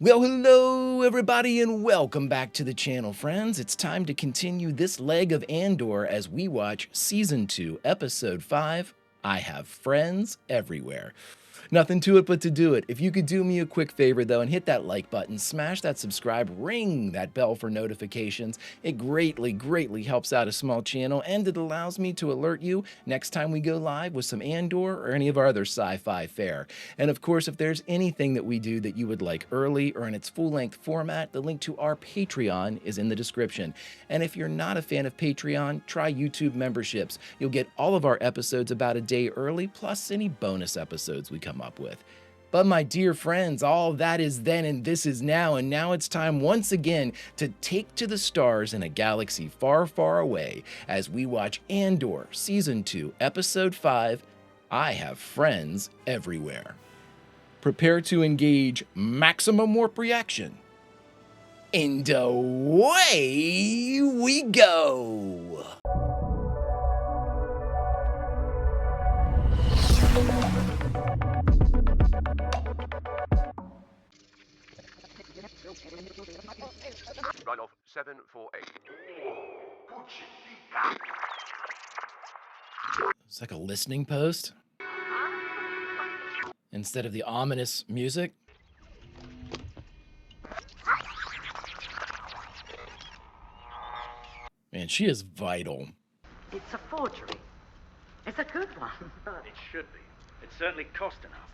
Well, hello everybody and welcome back to the channel, friends. It's time to continue this leg of Andor as we watch Season 2, Episode 5, I Have Friends Everywhere. Nothing to it but to do it. If you could do me a quick favor though and hit that like button, smash that subscribe, ring that bell for notifications. It greatly helps out a small channel, and it allows me to alert you next time we go live with some Andor or any of our other sci-fi fare. And of course, if there's anything that we do that you would like early or in its full-length format, the link to our Patreon is in the description. And if you're not a fan of Patreon, try YouTube memberships. You'll get all of our episodes about a day early, plus any bonus episodes we come up with. But my dear friends, all that is then and this is now, and now it's time once again to take to the stars in a galaxy far away as we watch Andor Season 2, Episode 5, I Have Friends Everywhere. Prepare to engage maximum warp reaction. And away we go! Run off 748. It's like a listening post instead of the ominous music. Man, she is vital. It's a forgery. It's a good one. It should be. It certainly cost enough.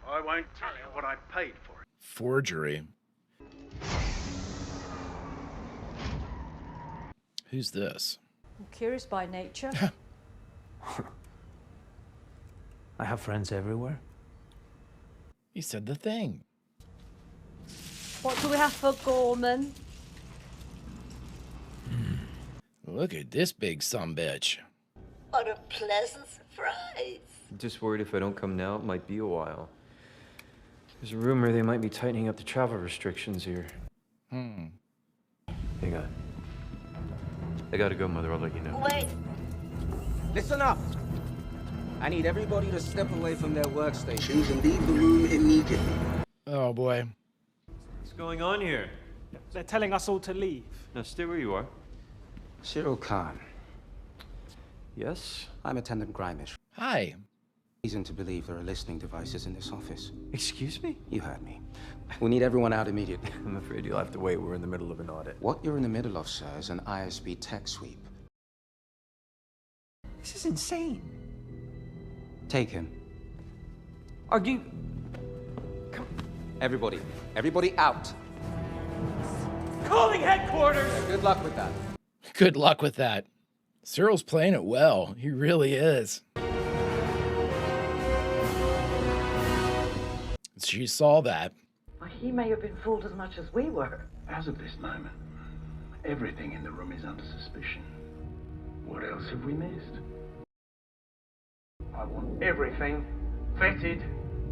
I won't tell you what I paid for it. Forgery. Who's this? I'm curious by nature. I have friends everywhere. He said the thing. What do we have for Gorman? Look at this big sumbitch. What a pleasant surprise. I'm just worried if I don't come now, it might be a while. There's a rumor they might be tightening up the travel restrictions here. Hang on. I gotta go, Mother. I'll let you know. Wait. Listen up. I need everybody to step away from their workstations and leave the room immediately. Oh boy. What's going on here? They're telling us all to leave. Now stay where you are. Cyril Khan. Yes? I'm Attendant Grimish. Hi. Reason to believe there are listening devices in this office. Excuse me? You heard me. We need everyone out immediately. I'm afraid you'll have to wait. We're in the middle of an audit. What you're in the middle of, sir, is an ISB tech sweep. This is insane. Take him. Are you... Everybody out. Calling headquarters! Good luck with that. Good luck with that. Cyril's playing it well. He really is. She saw that. Well, he may have been fooled as much as we were. As of this moment, everything in the room is under suspicion. What else have we missed? I want everything vetted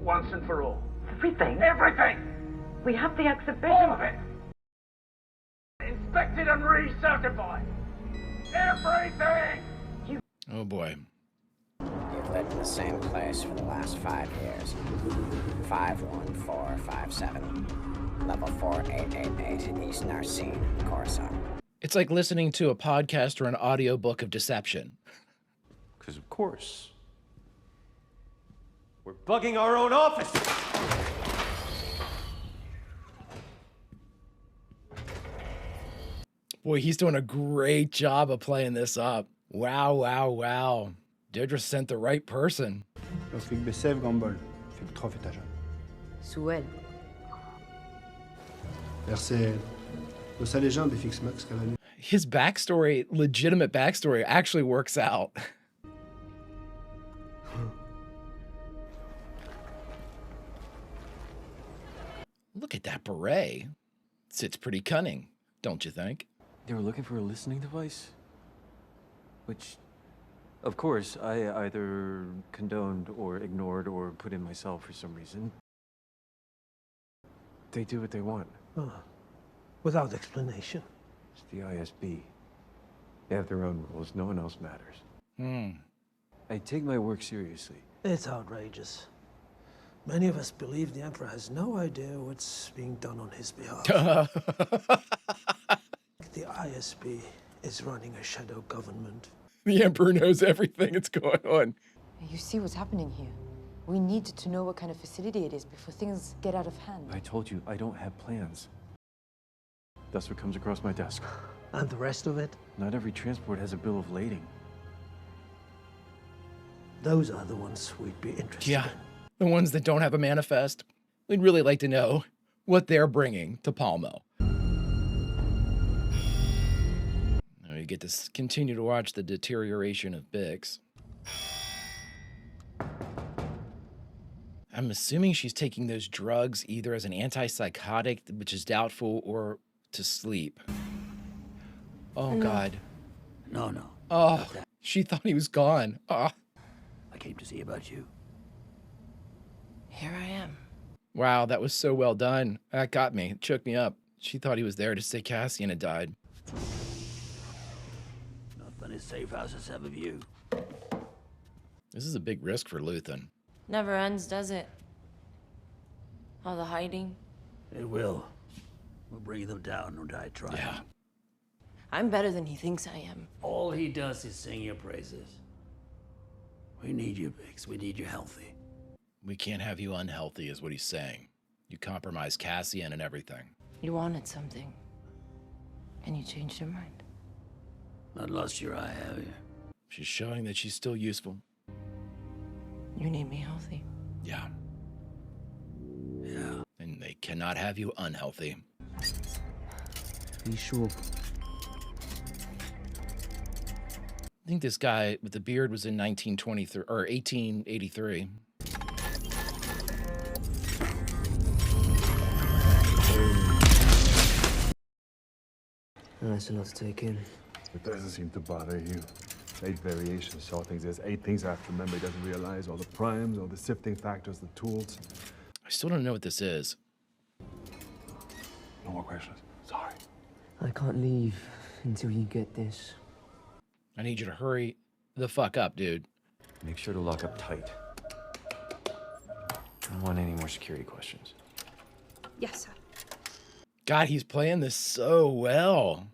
once and for all. Everything? Everything! We have the exhibition. All of it! Inspected and recertified! Everything! Oh boy. You've lived in the same place for the last 5 years. 51457. Level 4888, East Narcine, Coruscant. It's like listening to a podcast or an audiobook of deception. Because of course. We're bugging our own office! Boy, he's doing a great job of playing this up. Wow. Deirdre sent the right person. Sous elle. His backstory, legitimate backstory, actually works out. Look at that beret. It's pretty cunning, don't you think? They were looking for a listening device? Which, of course, I either condoned or ignored or put in myself for some reason. They do what they want. Without explanation. It's the ISB. They have their own rules. No one else matters. I take my work seriously. It's outrageous. Many of us believe the Emperor has no idea what's being done on his behalf. The ISB is running a shadow government. The Emperor knows everything that's going on. You see what's happening here. We need to know what kind of facility it is before things get out of hand. I told you, I don't have plans. That's what comes across my desk. And the rest of it? Not every transport has a bill of lading. Those are the ones we'd be interested Yeah, in. the ones that don't have a manifest. We'd really like to know what they're bringing to Palmo. Now we get to continue to watch the deterioration of Bix. I'm assuming she's taking those drugs either as an antipsychotic, which is doubtful, or to sleep. Oh, No. God. No. Oh, she thought he was gone. Oh. I came to see about you. Here I am. Wow, that was so well done. That got me. It shook me up. She thought he was there to say Cassian had died. Nothing as safe as a seven view. This is a big risk for Luthen. Never ends, does it? All the hiding. It will. We'll bring them down or die trying. Yeah. I'm better than he thinks I am. All he does is sing your praises. We need you, Biggs. We need you healthy. We can't have you unhealthy, is what he's saying. You compromise Cassian and everything. You wanted something. And you changed your mind. Not lost your eye, have you? She's showing that she's still useful. You need me healthy. Yeah. Yeah. And they cannot have you unhealthy. Be sure. I think this guy with the beard was in 1923 or 1883. That's a lot to take in. It doesn't seem to bother you. 8 variations, so things. There's 8 things I have to remember. He doesn't realize all the primes, all the sifting factors, the tools. I still don't know what this is. No more questions. Sorry. I can't leave until you get this. I need you to hurry the fuck up, dude. Make sure to lock up tight. I don't want any more security questions. Yes, sir. God, he's playing this so well.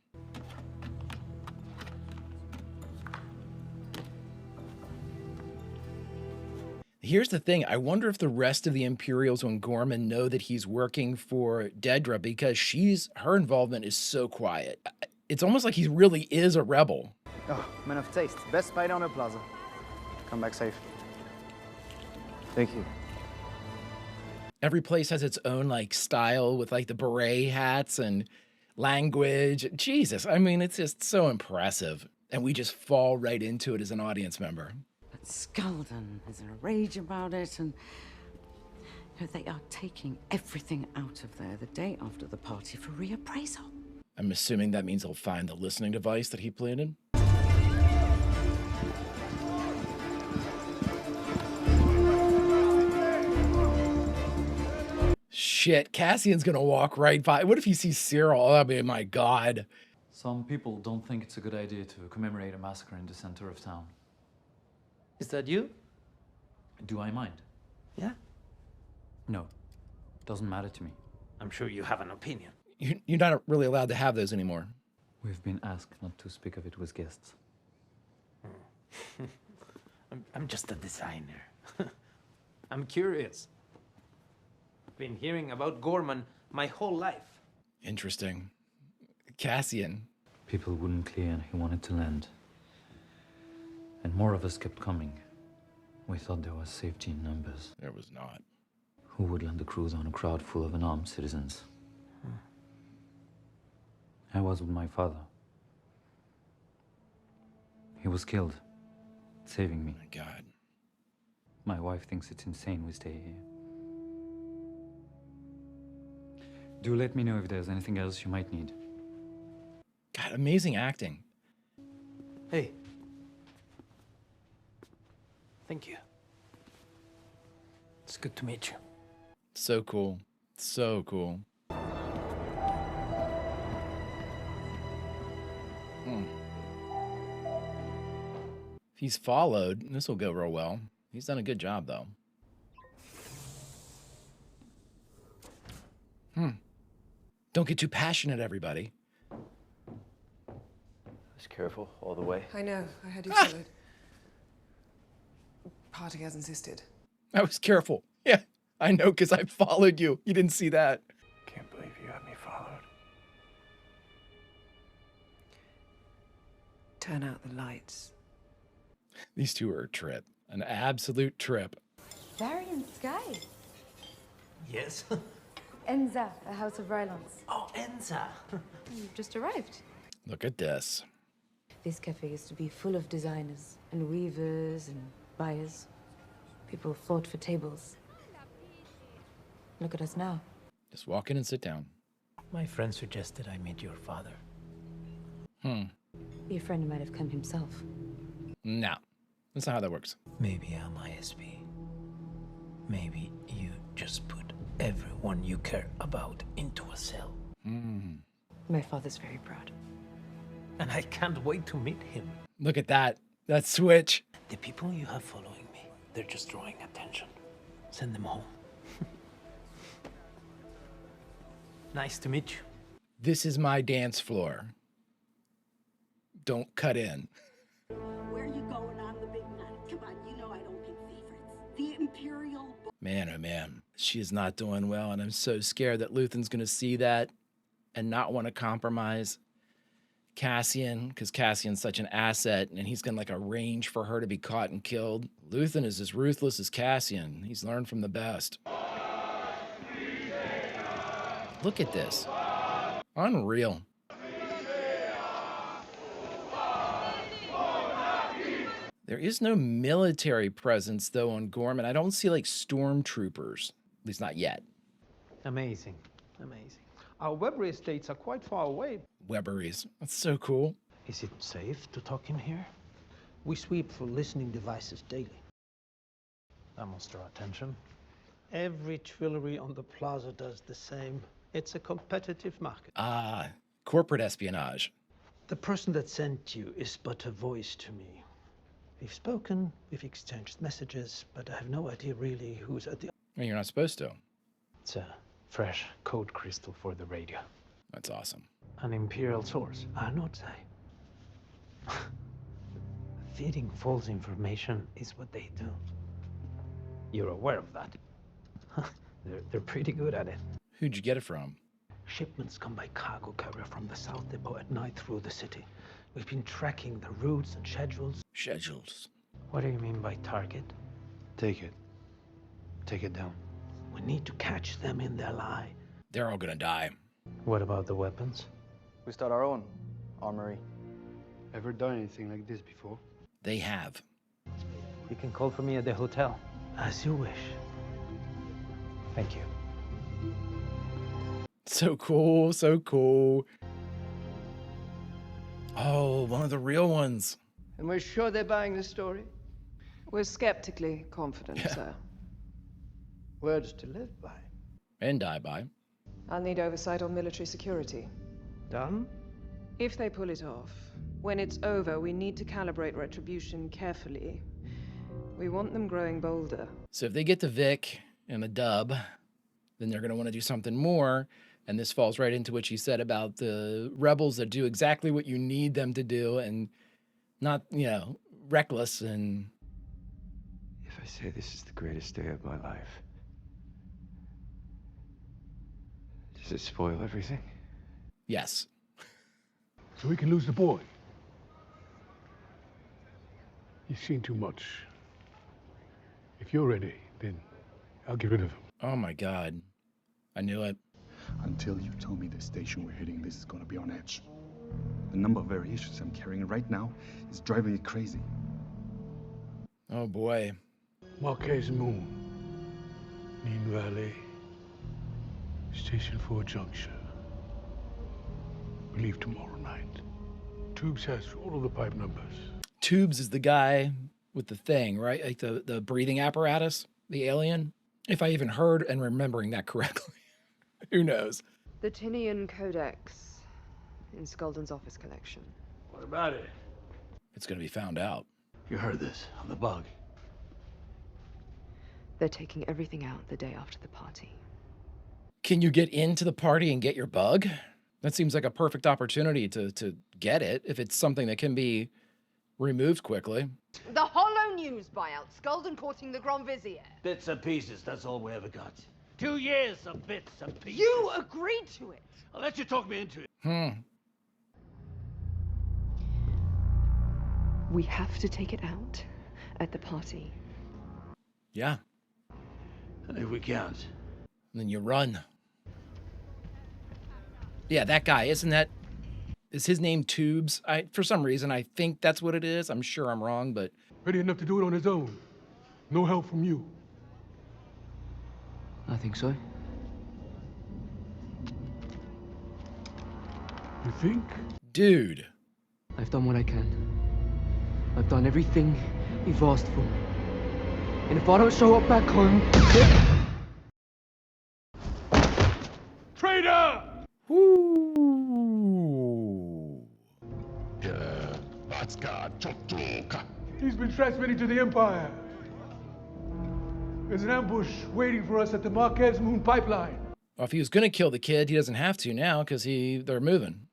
Here's the thing. I wonder if the rest of the Imperials on Gorman know that he's working for Dedra, because her involvement is so quiet. It's almost like he really is a rebel. Oh, man of taste. Best spite on the plaza. Come back safe. Thank you. Every place has its own like style with like the beret hats and language. Jesus, I mean, it's just so impressive. And we just fall right into it as an audience member. But Skalden is in a rage about it, and they are taking everything out of there the day after the party for reappraisal. I'm assuming that means he'll find the listening device that he planted. Shit, Cassian's gonna walk right by. What if he sees Cyril? I mean, my God. Some people don't think it's a good idea to commemorate a massacre in the center of town. Is that you? Do I mind? Yeah. No. Doesn't matter to me. I'm sure you have an opinion. You're not really allowed to have those anymore. We've been asked not to speak of it with guests. I'm just a designer. I'm curious. Been hearing about Gorman my whole life. Interesting. Cassian. People wouldn't clear and he wanted to land. And more of us kept coming. We thought there was safety in numbers. There was not. Who would land the cruise on a crowd full of unarmed citizens? I was with my father. He was killed, saving me. Oh my God. My wife thinks it's insane we stay here. Do let me know if there's anything else you might need. God, amazing acting. Hey. Thank you. It's good to meet you. So cool. So cool. If he's followed, this will go real well. He's done a good job, though. Don't get too passionate, everybody. Just careful all the way. I know. I had you followed. Party has insisted. I was careful. Yeah, I know, because I followed you. You didn't see that. Can't believe you had me followed. Turn out the lights. These two are a trip. An absolute trip. Varian Sky. Yes? Enza, a house of Rylance. Oh, Enza. You've just arrived. Look at this. This cafe used to be full of designers and weavers and buyers. People fought for tables. Look at us now. Just walk in and sit down. My friend suggested I meet your father. Your friend might have come himself. No, that's not how that works. Maybe I'm ISP. Maybe you just put everyone you care about into a cell. My father's very proud. And I can't wait to meet him. Look at that. That switch. The people you have following me, they're just drawing attention. Send them home. Nice to meet you. This is my dance floor. Don't cut in. Where are you going on the big night? Come on, you know I don't pick favorites. The Imperial... Man, oh man. She is not doing well, and I'm so scared that Luthen's going to see that and not want to compromise Cassian, because Cassian's such an asset, and he's going to arrange for her to be caught and killed. Luthen is as ruthless as Cassian. He's learned from the best. Look at this. Unreal. There is no military presence, though, on Gorman. I don't see, stormtroopers. At least not yet. Amazing. Amazing. Our Weber estates are quite far away. Weberies. That's so cool. Is it safe to talk in here? We sweep for listening devices daily. That must draw attention. Every Twillery on the plaza does the same. It's a competitive market. Ah, corporate espionage. The person that sent you is but a voice to me. We've spoken, we've exchanged messages, but I have no idea really who's at the... Well, you're not supposed to. It's a fresh code crystal for the radio. That's awesome. An Imperial source. I'll not say. Feeding false information is what they do. You're aware of that. They're pretty good at it. Who'd you get it from? Shipments come by cargo carrier from the South Depot at night through the city. We've been tracking the routes and schedules. Schedules? What do you mean by target? Take it. Take it down. We need to catch them in their lie. They're all gonna die. What about the weapons? We start our own armory. Ever done anything like this before? They have. You can call for me at the hotel. As you wish. Thank you. So cool, so cool. Oh, one of the real ones. And we're sure they're buying the story? We're skeptically confident, sir. Words to live by. And die by. I'll need oversight on military security. Done? If they pull it off, when it's over, we need to calibrate retribution carefully. We want them growing bolder. So if they get to Vic and a dub, then they're going to want to do something more. And this falls right into what she said about the rebels that do exactly what you need them to do and not, reckless and... If I say this is the greatest day of my life, does it spoil everything? Yes. So we can lose the boy. You've seen too much. If you're ready, then I'll get rid of him. Oh my God. I knew it. Until you tell me the station we're hitting, this is gonna be on edge. The number of variations I'm carrying right now is driving me crazy. Oh boy. Marquez Moon, Neen Valley, Station 4 Junction. We leave tomorrow night. Tubes has all of the pipe numbers. Tubes is the guy with the thing, right? Like the breathing apparatus, the alien. If I even heard and remembering that correctly. Who knows? The Tinian Codex in Skulden's office collection. What about it? It's going to be found out. You heard this on the bug. They're taking everything out the day after the party. Can you get into the party and get your bug? That seems like a perfect opportunity to get it if it's something that can be removed quickly. The Hollow News buyout, Skulden courting the Grand Vizier. Bits and pieces, that's all we ever got. 2 years of bits and pieces. You agreed to it. I'll let you talk me into it. We have to take it out at the party. Yeah. And if we can't, then you run. Yeah, that guy, is his name Tubes? For some reason, I think that's what it is. I'm sure I'm wrong, but... Ready enough to do it on his own. No help from you. I think so. You think? Dude. I've done what I can. I've done everything you've asked for. And if I don't show up back home... Traitor! Woo! He's been transmitting to the Empire. There's an ambush waiting for us at the Marquez Moon pipeline. Well, if he was going to kill the kid, he doesn't have to now because they're moving.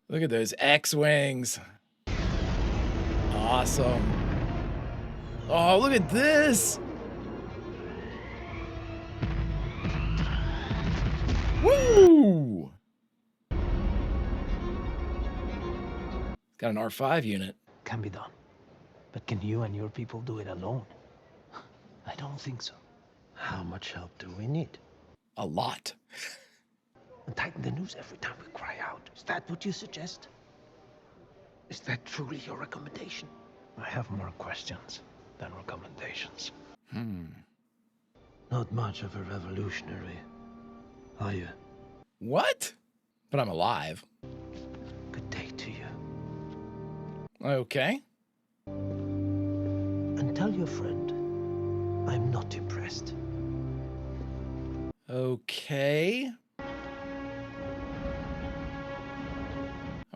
Look at those X-Wings. Awesome. Oh, look at this. Woo! Got an R5 unit. Can be done. But can you and your people do it alone? I don't think so. How much help do we need? A lot. And tighten the news every time we cry out. Is that what you suggest? Is that truly your recommendation? I have more questions than recommendations. Not much of a revolutionary, are you? What? But I'm alive. Good day to you. Okay. And tell your friend I'm not impressed. Okay.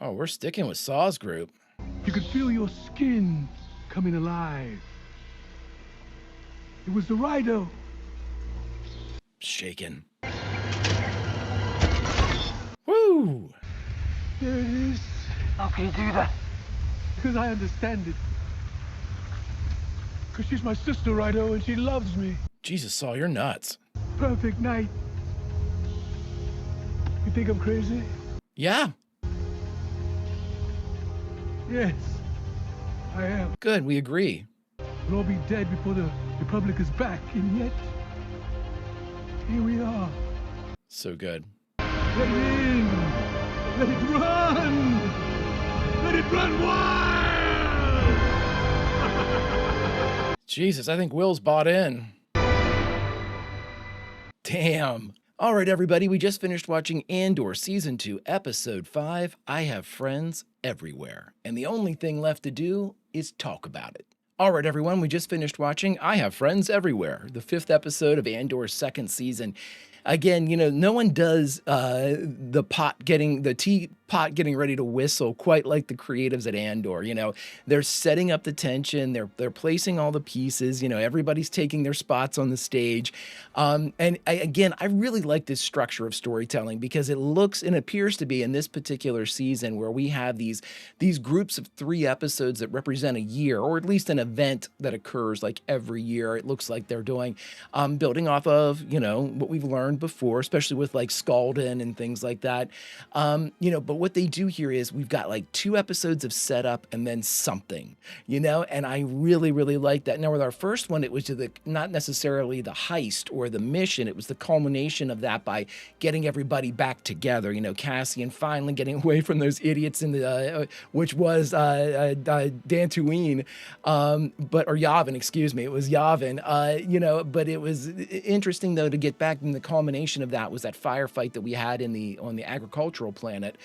Oh, we're sticking with Saw's group. You could feel your skin coming alive. It was the Rido. Shaking. Woo! There it is. How can you do that? Because I understand it. Because she's my sister, Rido, and she loves me. Jesus, Saw, you're nuts. Perfect night. You think I'm crazy? Yeah. Yes, I am. Good, we agree. We'll all be dead before the Republic is back, and yet, here we are. So good. Let it in! Let it run! Let it run wild! Jesus, I think Will's bought in. Damn. All right, everybody, we just finished watching Andor Season 2, Episode 5, I Have Friends Everywhere. And the only thing left to do is talk about it. All right, everyone, we just finished watching I Have Friends Everywhere, the 5th episode of Andor's 2nd season. Again, you know, no one does the teapot getting ready to whistle quite like the creatives at Andor. You know, they're setting up the tension, they're placing all the pieces, you know, everybody's taking their spots on the stage. And I really like this structure of storytelling because it looks and appears to be in this particular season where we have these groups of 3 episodes that represent a year, or at least an event that occurs like every year. It looks like they're doing, building off of, you know, what we've learned before, especially with like Skulden and things like that. You know, but what they do here is we've got like 2 episodes of setup and then something, you know, and I really, really like that. Now with our first one, it was not necessarily the heist or the mission. It was the culmination of that by getting everybody back together, you know, Cassian finally getting away from those idiots in the, which was Dantooine, or Yavin, excuse me. It was Yavin, you know, but it was interesting though to get back in the culmination of that was that firefight that we had on the agricultural planet.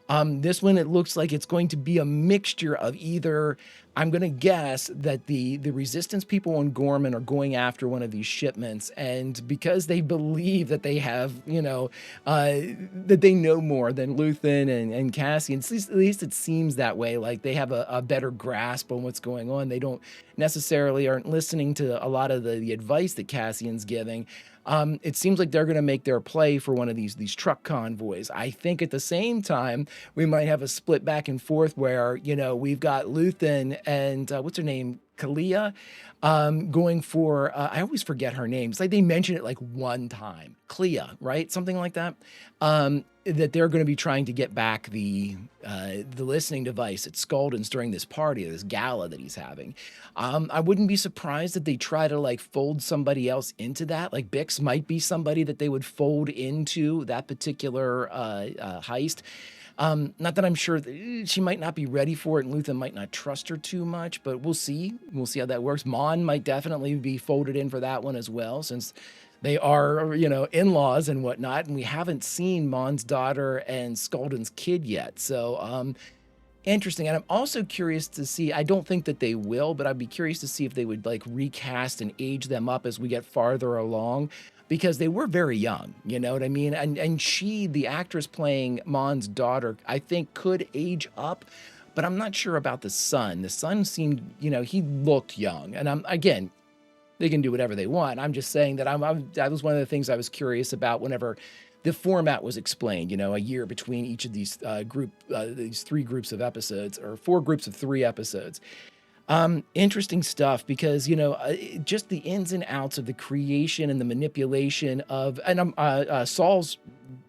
This one, it looks like it's going to be a mixture of either, I'm going to guess that the resistance people on Gorman are going after one of these shipments, and because they believe that they have, that they know more than Luthen and Cassian, at least it seems that way, like they have a better grasp on what's going on. They don't necessarily aren't listening to a lot of the advice that Cassian's giving. It seems like they're going to make their play for one of these truck convoys. I think at the same time, we might have a split back and forth where, we've got Luthen and what's her name? Kalia, going for, I always forget her name. It's like they mention it like one time. Clea, right? Something like that. That they're going to be trying to get back the listening device at Skulden's during this party, this gala that he's having. I wouldn't be surprised if they try to like fold somebody else into that. Like Bix might be somebody that they would fold into that particular heist. Not that I'm sure she might not be ready for it and Luthen might not trust her too much, but we'll see. We'll see how that works. Mon might definitely be folded in for that one as well, since they are, in-laws and whatnot, and we haven't seen Mon's daughter and Skulden's kid yet. So, interesting. And I'm also curious to see, I don't think that they will, but I'd be curious to see if they would like recast and age them up as we get farther along, because they were very young, you know what I mean? And she, the actress playing Mon's daughter, I think could age up, but I'm not sure about the son. The son seemed, he looked young. And again, they can do whatever they want. I'm just saying that that was one of the things I was curious about whenever the format was explained, a year between each of these these 3 groups of episodes, or 4 groups of 3 episodes. Interesting stuff, because, just the ins and outs of the creation and the manipulation of, and Saul's,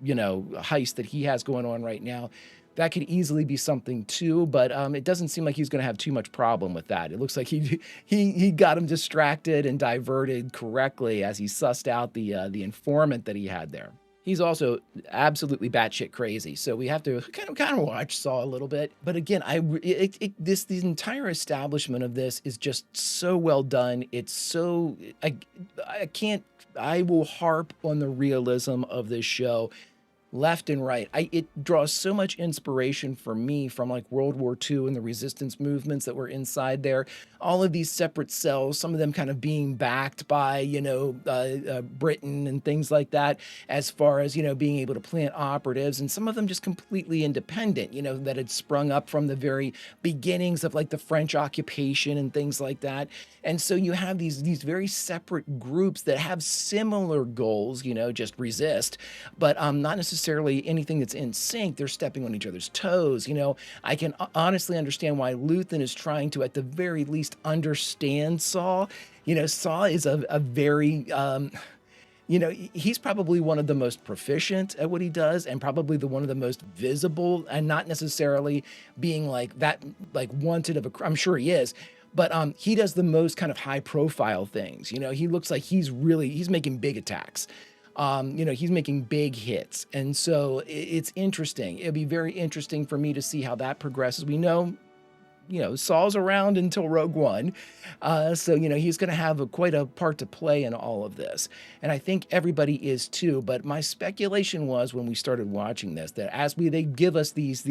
heist that he has going on right now, that could easily be something too, but it doesn't seem like he's going to have too much problem with that. It looks like he got him distracted and diverted correctly as he sussed out the informant that he had there. He's also absolutely batshit crazy, so we have to kind of watch Saw a little bit. But again, the entire establishment of this is just so well done. It's so I will harp on the realism of this show left and right. It draws so much inspiration for me from like World War II and the resistance movements that were inside there. All of these separate cells, some of them kind of being backed by, Britain and things like that, as far as, being able to plant operatives, and some of them just completely independent, that had sprung up from the very beginnings of like the French occupation and things like that. And so you have these very separate groups that have similar goals, just resist, but not necessarily anything that's in sync. They're stepping on each other's toes. I can honestly understand why Luthen is trying to, at the very least, understand Saw. Saw is a very, he's probably one of the most proficient at what he does, and probably one of the most visible, and not necessarily being like that, like wanted of a, I'm sure he is, but he does the most kind of high profile things. He looks like he's making big attacks. He's making big hits. And so it's interesting. It'll be very interesting for me to see how that progresses. We know, Saul's around until Rogue One. So, he's going to have quite a part to play in all of this. And I think everybody is too. But my speculation was, when we started watching this, that as they give us these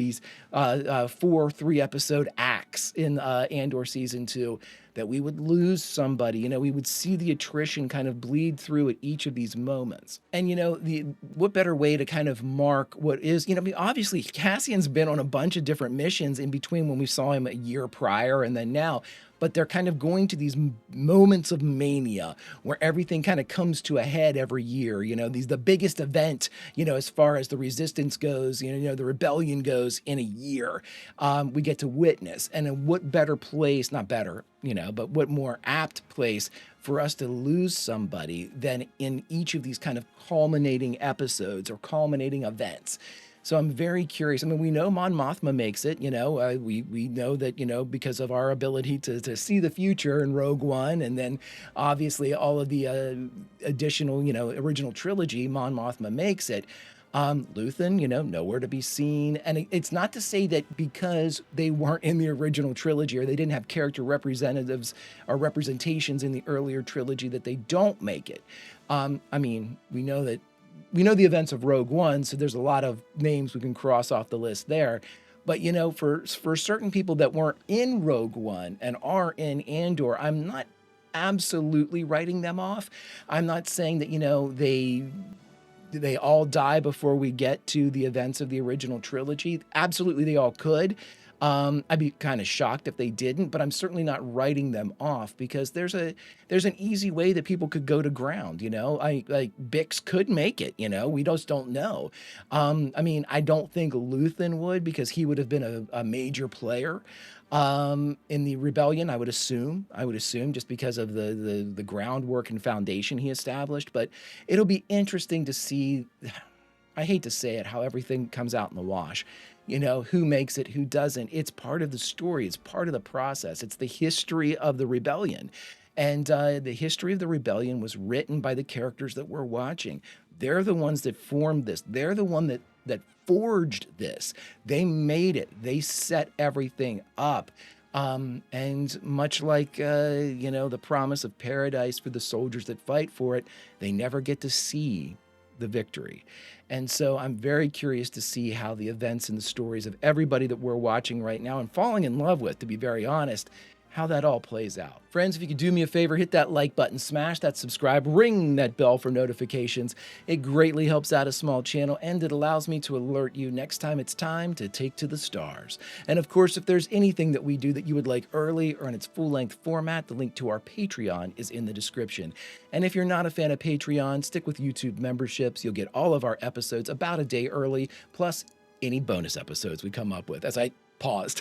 4 3-episode acts in Andor Season 2, that we would lose somebody, we would see the attrition kind of bleed through at each of these moments. And, what better way to kind of mark what is, obviously Cassian's been on a bunch of different missions in between when we saw him a year prior and then now, but they're kind of going to these moments of mania where everything kind of comes to a head every year. The biggest event, as far as the resistance goes, the rebellion goes in a year, we get to witness. And in what better place, not better, but what more apt place for us to lose somebody than in each of these kind of culminating episodes or culminating events. So I'm very curious. I mean, we know Mon Mothma makes it, we know that, because of our ability to see the future in Rogue One, and then obviously all of the additional, original trilogy, Mon Mothma makes it. Luthen, nowhere to be seen. And it's not to say that because they weren't in the original trilogy or they didn't have character representatives or representations in the earlier trilogy that they don't make it. I mean, we know that we know the events of Rogue One, so there's a lot of names we can cross off the list there. But, you know, for certain people that weren't in Rogue One and are in Andor, I'm not absolutely writing them off. I'm not saying that, you know, they all die before we get to the events of the original trilogy. Absolutely, they all could. I'd be kind of shocked if they didn't, but I'm certainly not writing them off because there's an easy way that people could go to ground. You know, like Bix could make it. You know, we just don't know. I mean, I don't think Luthen would because he would have been a major player in the rebellion. I would assume just because of the groundwork and foundation he established. But it'll be interesting to see. I hate to say it, how everything comes out in the wash. You know, who makes it, who doesn't. It's part of the story. It's part of the process. It's the history of the rebellion. And the history of the rebellion was written by the characters that we're watching. They're the ones that formed this. They're the one that forged this. They made it. They set everything up. And much like, you know, the promise of paradise for the soldiers that fight for it, they never get to see the victory. And so I'm very curious to see how the events and the stories of everybody that we're watching right now and falling in love with, to be very honest, how that all plays out. Friends, if you could do me a favor, hit that like button, smash that subscribe, ring that bell for notifications. It greatly helps out a small channel, and it allows me to alert you next time it's time to take to the stars. And of course, if there's anything that we do that you would like early or in its full-length format, the link to our Patreon is in the description. And if you're not a fan of Patreon, stick with YouTube memberships. You'll get all of our episodes about a day early, plus any bonus episodes we come up with, as I paused.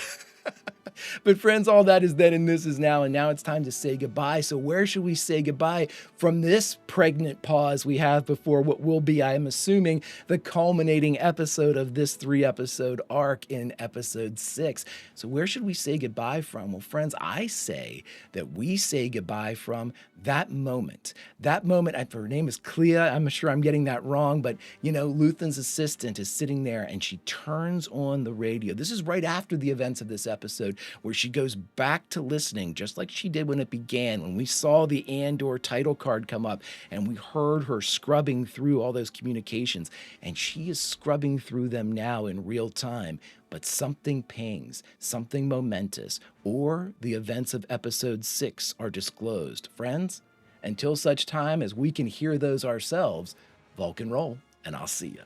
But friends, all that is then and this is now, and now it's time to say goodbye. So where should we say goodbye from this pregnant pause we have before what will be, I am assuming, the culminating episode of this 3-episode arc in episode 6? So where should we say goodbye from? Well, friends, I say that we say goodbye from that moment. That moment, her name is Clea. I'm sure I'm getting that wrong, but you know, Luthen's assistant is sitting there and she turns on the radio. This is right after the events of this episode, where she goes back to listening, just like she did when it began, when we saw the Andor title card come up and we heard her scrubbing through all those communications, and she is scrubbing through them now in real time. But something pings, something momentous, or the events of episode 6 are disclosed. Friends, until such time as we can hear those ourselves, Vulcan roll, and I'll see you.